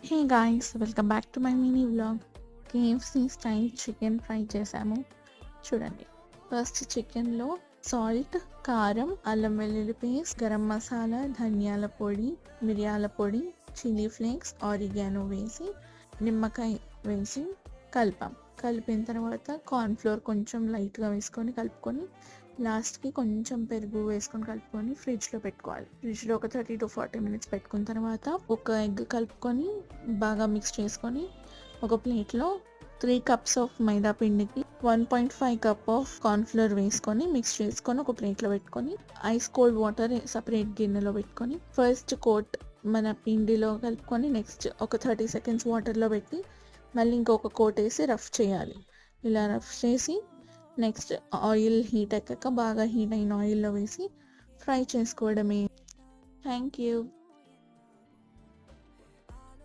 Hey guys, welcome back to my mini vlog. KFC style chicken fry చేసాము. చూడండి, first చికెన్లో salt, కారం, అల్లం వెల్లుల్లి పేస్ట్, గరం మసాలా, ధనియాల పొడి, మిరియాల పొడి, చిల్లీ ఫ్లేక్స్, ఆరిగానో వేసి నిమ్మకాయ వేసి కలిపిన తర్వాత కార్న్ఫ్లోర్ కొంచెం లైట్గా వేసుకొని కలుపుకొని లాస్ట్కి కొంచెం పెరుగు వేసుకొని కలుపుకొని ఫ్రిడ్జ్లో పెట్టుకోవాలి. ఫ్రిడ్జ్లో ఒక 30 to 40 minutes పెట్టుకున్న తర్వాత ఒక ఎగ్ కలుపుకొని బాగా మిక్స్ చేసుకొని ఒక ప్లేట్లో 3 cups ఆఫ్ మైదా పిండికి 1.5 cup ఆఫ్ కార్న్ఫ్లోర్ వేసుకొని మిక్స్ చేసుకొని ఒక ప్లేట్లో పెట్టుకొని ఐస్ కోల్డ్ వాటర్ సపరేట్ గిన్నెలో పెట్టుకొని ఫస్ట్ కోట్ మన పిండిలో కలుపుకొని నెక్స్ట్ ఒక 30 seconds వాటర్లో పెట్టి మళ్ళీ ఇంకొక కోట్ వేసి రఫ్ చేయాలి. ఇలా రఫ్ చేసి నెక్స్ట్ ఆయిల్ హీట్ ఎక్కాక బాగా హీట్ అయిన ఆయిల్లో వేసి ఫ్రై చేసుకోవడమే. Thank you.